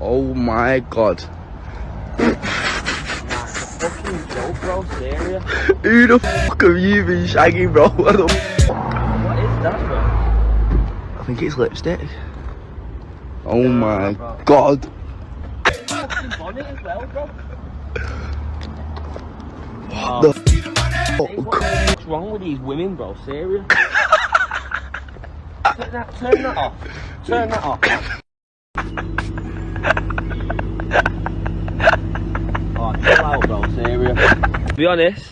Oh my god. Fucking joke, bro, serious. Who the fuck have you been shagging, bro? What the fuck? What is that, bro? I think it's lipstick. Oh my god. Fucking bonnet as well, bro. What the fuck? What's wrong with these women, bro? Serious. Turn that off. Turn that off. Oh, chill out, bro. Serious. To be honest,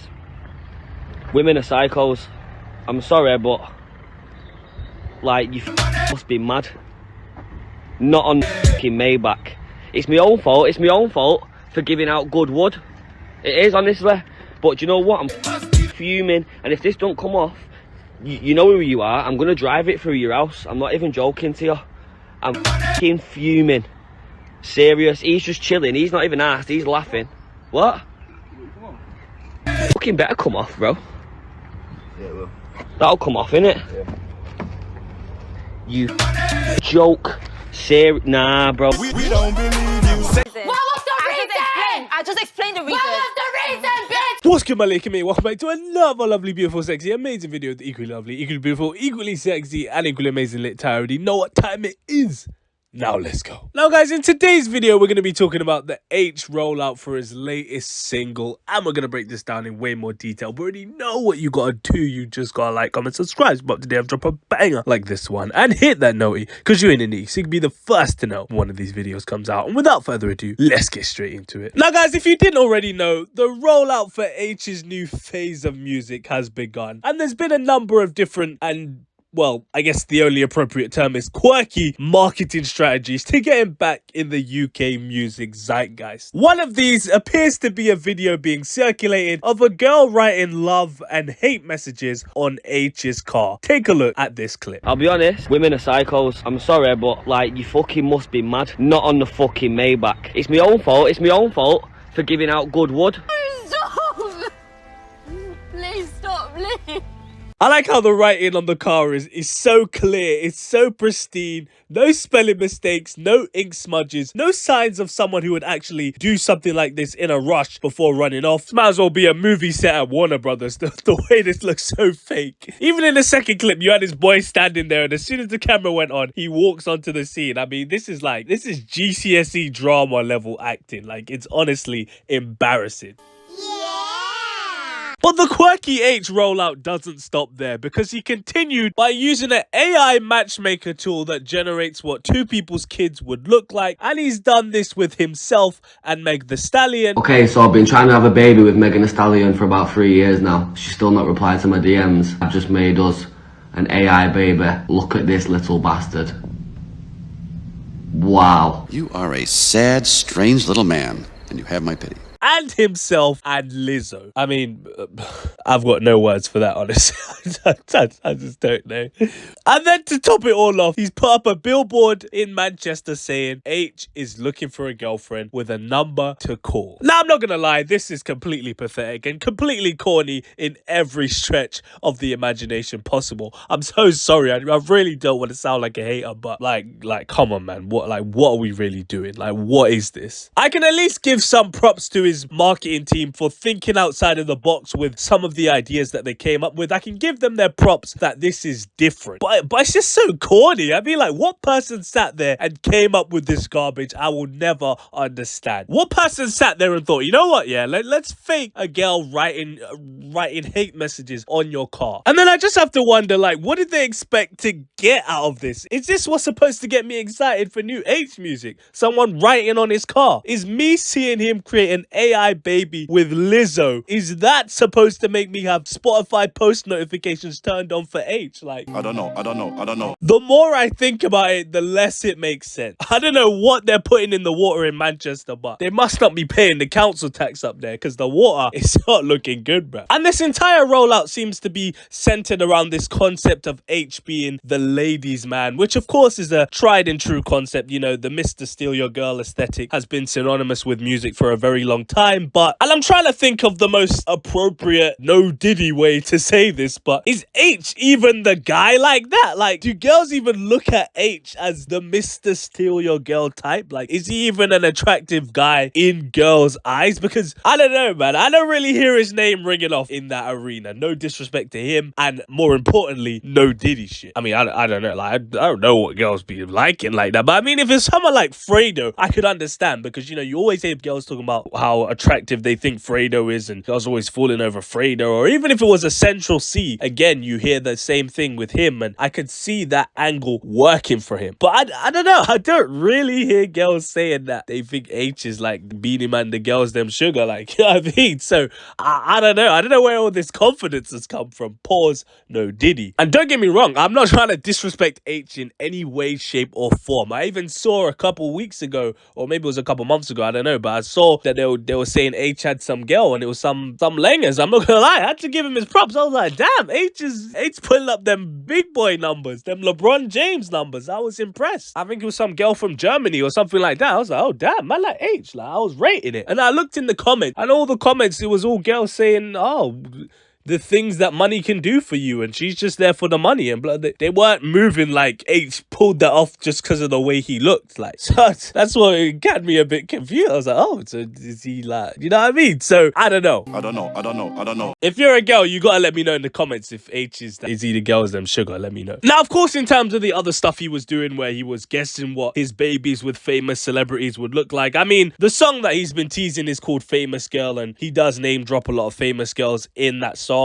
women are psychos. I'm sorry, but like you must be mad. Not on fucking Maybach. It's my own fault. It's my own fault for giving out good wood. It is, honestly. But do you know what? I'm fuming, and if this don't come off, you know who you are. I'm gonna drive it through your house. I'm not even joking to you. I'm fucking fuming. Serious. He's just chilling. He's not even asked. He's laughing. What? Fucking better come off, bro. Yeah, it will. That'll come off, innit? Yeah. You joke. Nah, bro. We don't believe you. What was the reason? I just explained the reason. What was the reason, bitch? What's good, my lady? Welcome back to another lovely, beautiful, sexy, amazing video with the equally lovely, equally beautiful, equally sexy, and equally amazing LiTTy. I already know what time it is. Now let's go. Now guys, in today's video, we're going to be talking about the Aitch rollout for his latest single. And we're going to break this down in way more detail. We already know what you got to do. You just got to like, comment, subscribe. But today I've dropped a banger like this one. And hit that noti, because you're in the niche. So you can be the first to know when one of these videos comes out. And without further ado, let's get straight into it. Now guys, if you didn't already know, the rollout for Aitch's new phase of music has begun. And there's been a number of different and well, I guess the only appropriate term is quirky marketing strategies to get him back in the UK music zeitgeist. One of these appears to be a video being circulated of a girl writing love and hate messages on Aitch's car. Take a look at this clip. I'll be honest, women are psychos. I'm sorry, but like you fucking must be mad. Not on the fucking Maybach. It's my own fault. It's my own fault for giving out good wood. Stop! Please stop, please. I like how the writing on the car is so clear, it's so pristine, no spelling mistakes, no ink smudges, no signs of someone who would actually do something like this in a rush before running off. This might as well be a movie set at Warner Brothers, the way this looks so fake. Even in the second clip, you had this boy standing there, and as soon as the camera went on, he walks onto the scene. I mean, this is GCSE drama level acting. Like, it's honestly embarrassing. But the Quirky H rollout doesn't stop there, because he continued by using an AI matchmaker tool that generates what two people's kids would look like, and he's done this with himself and Meg Thee Stallion. Okay, so I've been trying to have a baby with Megan Thee Stallion for about 3 years now. She's still not replied to my DMs. I've just made us an AI baby. Look at this little bastard. Wow. You are a sad, strange little man, and you have my pity. And himself and Lizzo. I mean, I've got no words for that, honestly. I just don't know. And then to top it all off, he's put up a billboard in Manchester saying Aitch is looking for a girlfriend with a number to call. Now, I'm not going to lie, this is completely pathetic and completely corny in every stretch of the imagination possible. I'm so sorry. I really don't want to sound like a hater, but like, come on, man. What are we really doing? Like, what is this? I can at least give some props to his marketing team for thinking outside of the box with some of the ideas that they came up with. I can give them their props that this is different, but it's just so corny. I mean, like, what person sat there and came up with this garbage? I will never understand. What person sat there and thought, you know what, yeah, let's fake a girl writing hate messages on your car? And then I just have to wonder, like, what did they expect to get out of this? Is this what's supposed to get me excited for new Aitch music? Someone writing on his car? Is me seeing him create an AI baby with Lizzo, is that supposed to make me have Spotify post notifications turned on for Aitch? Like, I don't know. The more I think about it, the less it makes sense. I don't know what they're putting in the water in Manchester, but they must not be paying the council tax up there, because the water is not looking good, bro. And this entire rollout seems to be centered around this concept of Aitch being the ladies' man, which of course is a tried and true concept. You know, the Mr. Steal Your Girl aesthetic has been synonymous with music for a very long time, but, and I'm trying to think of the most appropriate no Diddy way to say this, but is Aitch even the guy like that? Like, do girls even look at Aitch as the Mr. Steal Your Girl type? Like, is he even an attractive guy in girls' eyes? Because I don't know, man, I don't really hear his name ringing off in that arena. No disrespect to him, and more importantly, no Diddy shit. I mean, I don't know, like, I don't know what girls be liking like that, but I mean, if it's someone like Fredo, I could understand, because, you know, you always hear girls talking about how attractive they think Fredo is, and girls always falling over Fredo. Or even if it was a Central C, again, you hear the same thing with him, and I could see that angle working for him. But I don't know, I don't really hear girls saying that they think Aitch is like the Beanie Man, the girls them sugar, like, you know what I mean? So I don't know where all this confidence has come from. Pause, no Diddy. And don't get me wrong, I'm not trying to disrespect Aitch in any way, shape or form. I even saw a couple weeks ago, or maybe it was a couple months ago, I don't know, but I saw that they were saying Aitch had some girl, and it was some langers. I'm not gonna lie, I had to give him his props. I was like, damn, Aitch pulling up them big boy numbers, them LeBron James numbers. I was impressed. I think it was some girl from Germany or something like that. I was like, oh damn, man, like Aitch. Like, I was rating it, and I looked in the comments, and all the comments, it was all girls saying, oh, the things that money can do for you, and she's just there for the money, and they weren't moving like Aitch pulled that off just because of the way he looked. Like, so that's what it got me a bit confused. I was like, oh, so is he like, you know what I mean? So I don't know. If you're a girl, you gotta let me know in the comments if Aitch is he the girls them sugar. Let me know. Now, of course, in terms of the other stuff he was doing, where he was guessing what his babies with famous celebrities would look like, I mean, the song that he's been teasing is called Famous Girl, and he does name drop a lot of famous girls in that song.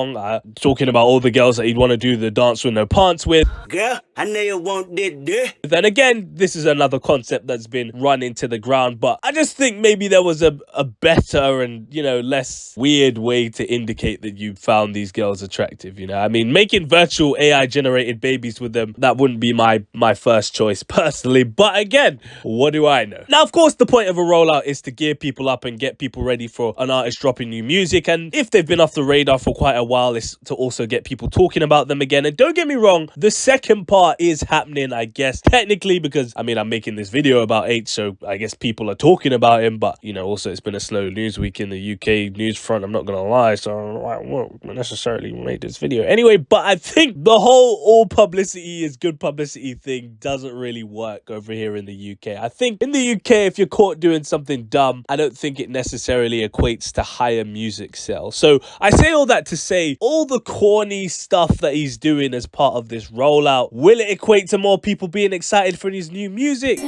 Talking about all the girls that he'd want to do the dance with no pants with. Girl, I know you want this. Then again, this is another concept that's been run into the ground, but I just think maybe there was a better and, you know, less weird way to indicate that you found these girls attractive, you know? I mean, making virtual AI generated babies with them, that wouldn't be my first choice personally, but again, what do I know? Now, of course, the point of a rollout is to gear people up and get people ready for an artist dropping new music, and if they've been off the radar for quite a while, it's to also get people talking about them again. And don't get me wrong, the second part is happening, I guess, technically, because, I mean, I'm making this video about Aitch, so I guess people are talking about him, but, you know, also it's been a slow news week in the UK news front, I'm not gonna lie, so I won't necessarily make this video anyway. But I think the whole all publicity is good publicity thing doesn't really work over here in the UK. I think in the UK, if you're caught doing something dumb, I don't think it necessarily equates to higher music sales. So I say all that to say, all the corny stuff that he's doing as part of this rollout, will it equate to more people being excited for his new music?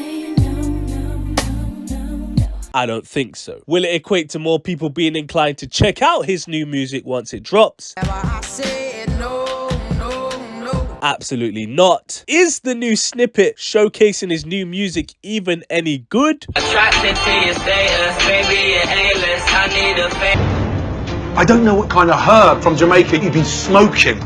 I don't think so. Will it equate to more people being inclined to check out his new music once it drops? Absolutely not. Is the new snippet showcasing his new music even any good? Attracted to your status, baby, you're A-list. I need a favor. I don't know what kind of herb from Jamaica you've been smoking,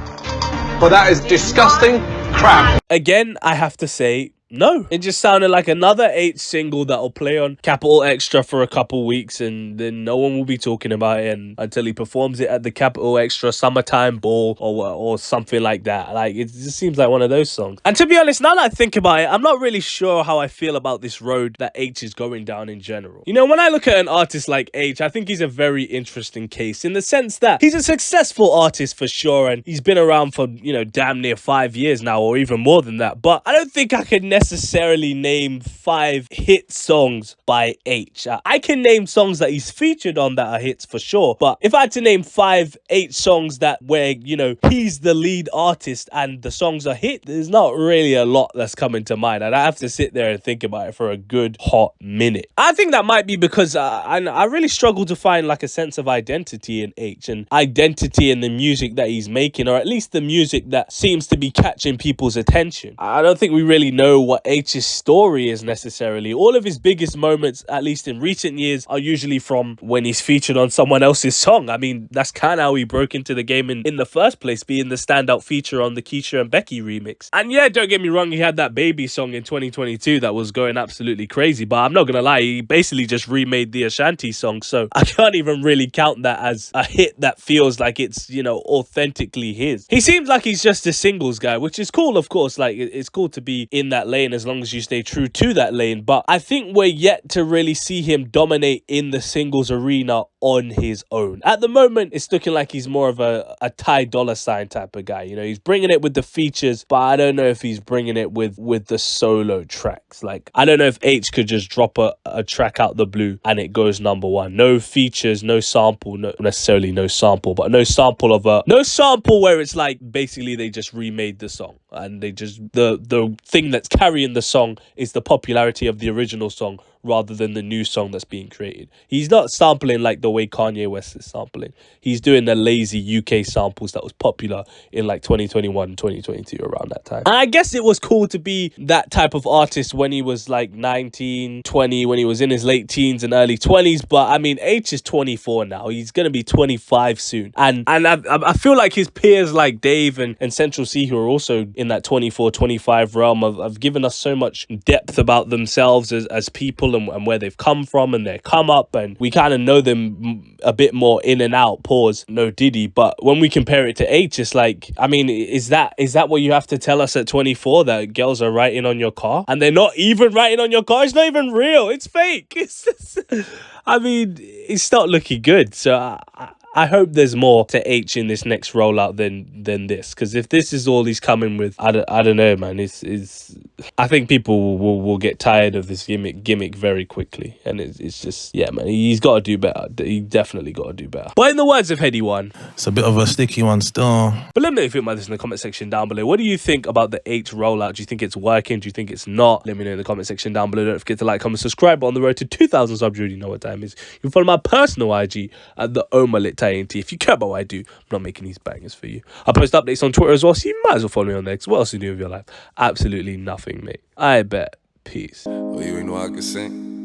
but that is disgusting crap. Again, I have to say, no. It just sounded like another Aitch single that'll play on Capital Extra for a couple weeks, and then no one will be talking about it until he performs it at the Capital Extra Summertime Ball or something like that. Like, it just seems like one of those songs. And to be honest, now that I think about it, I'm not really sure how I feel about this road that Aitch is going down in general. You know, when I look at an artist like Aitch, I think he's a very interesting case in the sense that he's a successful artist for sure, and he's been around for, you know, damn near 5 years now, or even more than that. But I don't think I could necessarily name 5 hit songs by Aitch. I can name songs that he's featured on that are hits for sure, but if I had to name 5 Aitch songs that where, you know, he's the lead artist and the songs are hit, there's not really a lot that's coming to mind, and I have to sit there and think about it for a good hot minute. I think that might be because I really struggle to find like a sense of identity in Aitch, and identity in the music that he's making, or at least the music that seems to be catching people's attention. I don't think we really know what Aitch's story is necessarily. All of his biggest moments, at least in recent years, are usually from when he's featured on someone else's song. I mean, that's kind of how he broke into the game in the first place, being the standout feature on the Keisha and Becky remix. And yeah, don't get me wrong, he had that Baby song in 2022 that was going absolutely crazy, but I'm not gonna lie, he basically just remade the Ashanti song, so I can't even really count that as a hit that feels like it's, you know, authentically his. He seems like he's just a singles guy, which is cool, of course. Like, it's cool to be in that lane as long as you stay true to that lane, but I think we're yet to really see him dominate in the singles arena on his own. At the moment, it's looking like he's more of a Ty Dolla $ign type of guy. You know, he's bringing it with the features, but I don't know if he's bringing it with the solo tracks. Like, I don't know if Aitch could just drop a track out the blue and it goes #1. No features, no sample, no necessarily no sample, but no sample where it's like basically they just remade the song and they just the thing that's carrying the song is the popularity of the original song rather than the new song that's being created. He's not sampling like the way Kanye West is sampling. He's doing the lazy UK samples that was popular in like 2021, 2022, around that time. And I guess it was cool to be that type of artist when he was like 19, 20, when he was in his late teens and early 20s. But I mean, Aitch is 24 now. He's going to be 25 soon. And I feel like his peers like Dave and Central C, who are also in that 24, 25 realm, have given us so much depth about themselves as people and where they've come from and their come up, and we kind of know them a bit more in and out. Pause, no Diddy. But when we compare it to Aitch, it's like, I mean, is that what you have to tell us at 24, that girls are writing on your car and they're not even writing on your car? It's not even real. It's fake. I mean, it's not looking good. So I hope there's more to Aitch in this next rollout than this, because if this is all he's coming with, I don't know, man. I think people will get tired of this gimmick very quickly, and it's just, yeah, man. He's got to do better. He definitely got to do better. But in the words of Heady One, it's a bit of a sticky one still. But let me know if you think about this in the comment section down below. What do you think about the Aitch rollout? Do you think it's working? Do you think it's not? Let me know in the comment section down below. Don't forget to like, comment, subscribe. But on the road to 2,000 subs, you already know what time it is. You can follow my personal IG at theonlylitt. If you care about what I do, I'm not making these bangers for you. I post updates on Twitter as well, so you might as well follow me on there. What else do you do with your life? Absolutely nothing, mate. I bet. Peace. Well, you ain't know I could sing.